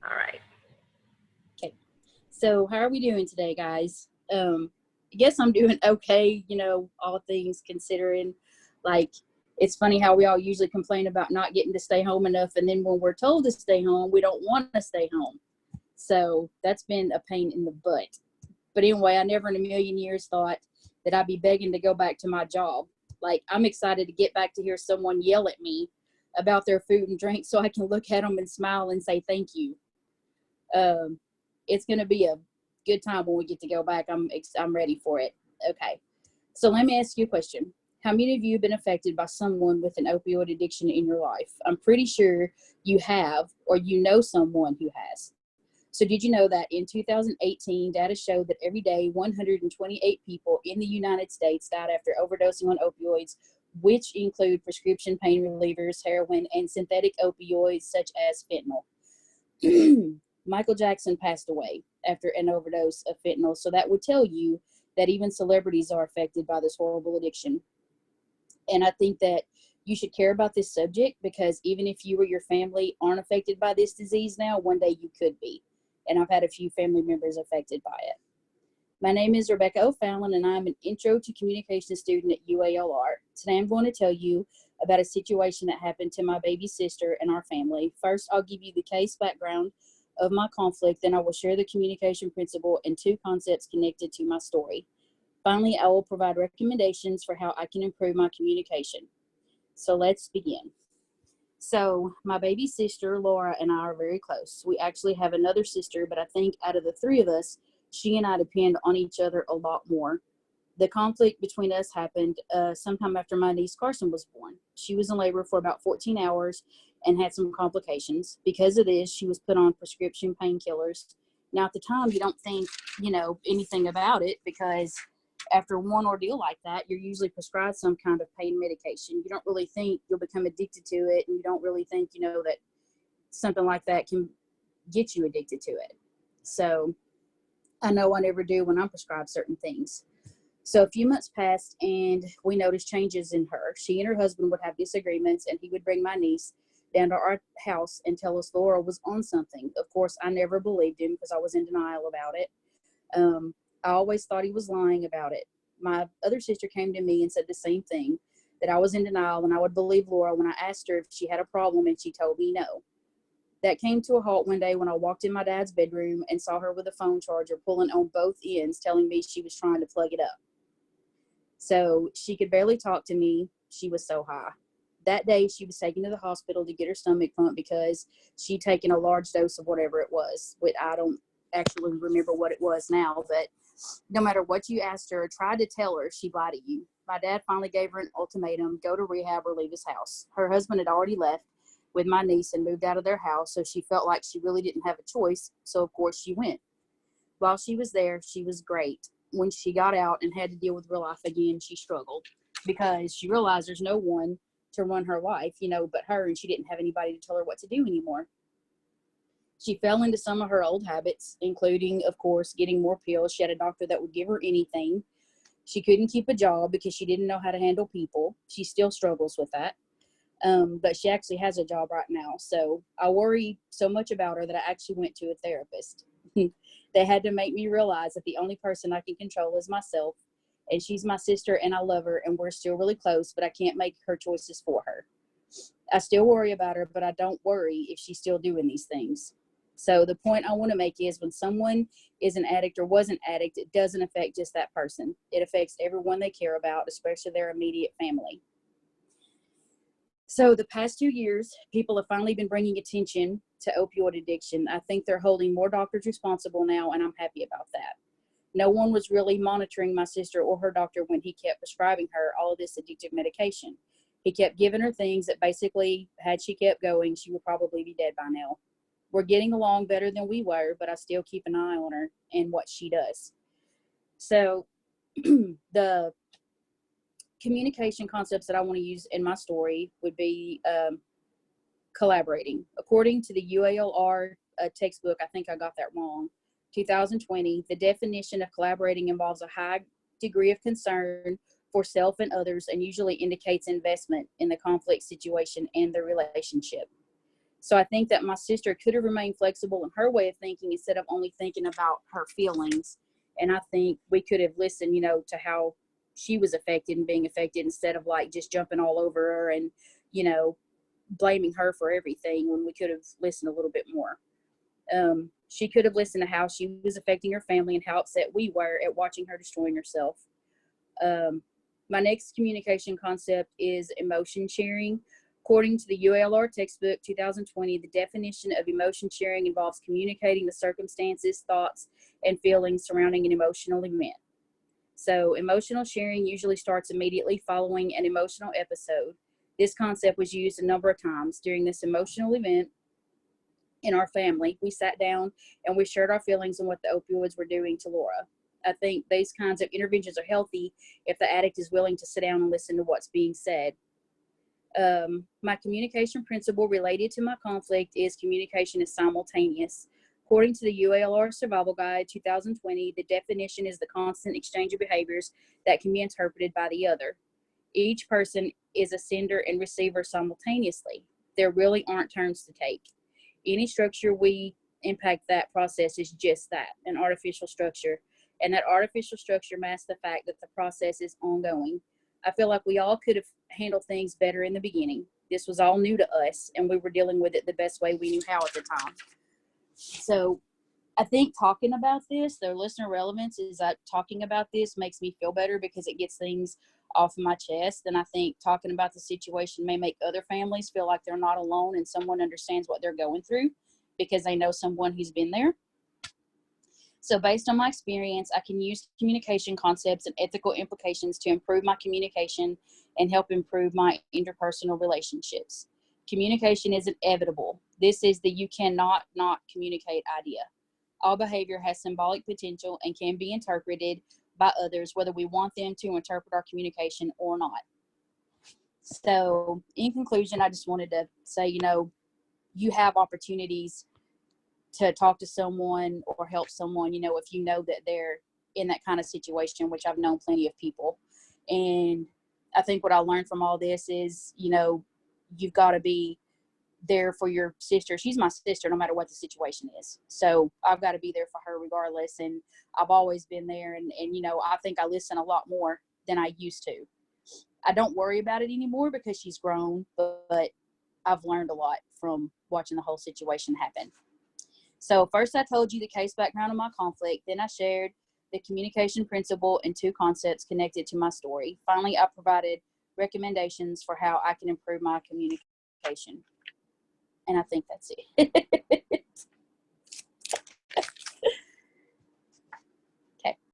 All right. Okay. So how are we doing today, guys? I guess I'm doing okay, all things considering. Like, it's funny how we all usually complain about not getting to stay home enough, and then when we're told to stay home, we don't want to stay home. So that's been a pain in the butt. But anyway, I never in a million years thought that I'd be begging to go back to my job. Like, I'm excited to get back to hear someone yell at me about their food and drink so I can look at them and smile and say thank you. Um, it's going to be a good time when we get to go back. I'm ready for it. Okay. So let me ask you a question. How many of you have been affected by someone with an opioid addiction in your life? I'm pretty sure you have, or you know someone who has. So did you know that in 2018, data showed that every day 128 people in the United States died after overdosing on opioids, which include prescription pain relievers, heroin, and synthetic opioids such as fentanyl. Michael Jackson passed away after an overdose of fentanyl. So that would tell you that even celebrities are affected by this horrible addiction. And I think that you should care about this subject because even if you or your family aren't affected by this disease now, one day you could be. And I've had a few family members affected by it. My name is Rebecca O'Fallon, and I'm an Intro to Communication student at UALR. Today I'm going to tell you about a situation that happened to my baby sister and our family. First, I'll give you the case background of my conflict, then I will share the communication principle and two concepts connected to my story. Finally, I will provide recommendations for how I can improve my communication. So let's begin. So, my baby sister, Laura, and I are very close. We actually have another sister, but I think out of the three of us, she and I depend on each other a lot more. The conflict between us happened sometime after my niece Carson was born. She was in labor for about 14 hours and had some complications. Because of this, she was put on prescription painkillers. Now, at the time, you don't think, anything about it because after one ordeal like that, you're usually prescribed some kind of pain medication. You don't really think you'll become addicted to it, and you don't really think, that something like that can get you addicted to it. So I know I never do when I'm prescribed certain things. So a few months passed and we noticed changes in her. She and her husband would have disagreements and he would bring my niece down to our house and tell us Laura was on something. Of course, I never believed him because I was in denial about it. Um, I always thought he was lying about it. My other sister came to me and said the same thing, that I was in denial and I would believe Laura when I asked her if she had a problem and she told me no. That came to a halt one day when I walked in my dad's bedroom and saw her with a phone charger pulling on both ends, telling me she was trying to plug it up. So she could barely talk to me. She was so high. That day, she was taken to the hospital to get her stomach pumped because she'd taken a large dose of whatever it was. I don't actually remember what it was now, but no matter what you asked her or tried to tell her, she lied to you. My dad finally gave her an ultimatum: go to rehab or leave his house. Her husband had already left with my niece and moved out of their house, so she felt like she really didn't have a choice, so of course she went. While she was there, she was great. When she got out and had to deal with real life again, she struggled because she realized there's no one to run her life, but her, and she didn't have anybody to tell her what to do anymore. She fell into some of her old habits, including, of course, getting more pills. She had a doctor that would give her anything. She couldn't keep a job because she didn't know how to handle people. She still struggles with that. But she actually has a job right now. So I worry so much about her that I actually went to a therapist. They had to make me realize that the only person I can control is myself. And she's my sister and I love her and we're still really close, but I can't make her choices for her. I still worry about her, but I don't worry if she's still doing these things. So the point I want to make is when someone is an addict or was an addict, it doesn't affect just that person. It affects everyone they care about, especially their immediate family. So the past 2 years, people have finally been bringing attention to opioid addiction. I think they're holding more doctors responsible now, and I'm happy about that. No one was really monitoring my sister or her doctor when he kept prescribing her all of this addictive medication. He kept giving her things that basically, had she kept going, she would probably be dead by now. We're getting along better than we were, but I still keep an eye on her and what she does. So the communication concepts that I want to use in my story would be collaborating. According to the UALR textbook, I think I got that wrong, 2020, the definition of collaborating involves a high degree of concern for self and others and usually indicates investment in the conflict situation and the relationship. So I think that my sister could have remained flexible in her way of thinking instead of only thinking about her feelings. And I think we could have listened, you know, to how she was affected and being affected instead of like just jumping all over her and, you know, blaming her for everything when we could have listened a little bit more. She could have listened to how she was affecting her family and how upset we were at watching her destroying herself. My next communication concept is emotion sharing. According to the ULR textbook 2020, the definition of emotion sharing involves communicating the circumstances, thoughts, and feelings surrounding an emotional event. So, emotional sharing usually starts immediately following an emotional episode. This concept was used a number of times during this emotional event in our family. We sat down and we shared our feelings and what the opioids were doing to Laura. I think these kinds of interventions are healthy if the addict is willing to sit down and listen to what's being said. My communication principle related to my conflict is communication is simultaneous. According to the UALR Survival Guide 2020, the definition is the constant exchange of behaviors that can be interpreted by the other. Each person is a sender and receiver simultaneously. There really aren't turns to take. Any structure we impact that process is just that, an artificial structure. And that artificial structure masks the fact that the process is ongoing. I feel like we all could have handled things better in the beginning. This was all new to us, and we were dealing with it the best way we knew how at the time. So I think talking about this, the listener relevance is that talking about this makes me feel better because it gets things off my chest. And I think talking about the situation may make other families feel like they're not alone and someone understands what they're going through because they know someone who's been there. So based on my experience, I can use communication concepts and ethical implications to improve my communication and help improve my interpersonal relationships. Communication is inevitable. This is the you cannot not communicate idea. All behavior has symbolic potential and can be interpreted by others, whether we want them to interpret our communication or not. So in conclusion, I just wanted to say, you know, you have opportunities to talk to someone or help someone, you know, if you know that they're in that kind of situation, which I've known plenty of people. And I think what I learned from all this is, you know, you've got to be there for your sister. She's my sister no matter what the situation is. So I've got to be there for her regardless. And I've always been there. And you know, I think I listen a lot more than I used to. I don't worry about it anymore because she's grown, but I've learned a lot from watching the whole situation happen. So first I told you the case background of my conflict. Then I shared the communication principle and 2 concepts connected to my story. Finally, I provided recommendations for how I can improve my communication. And I think that's it.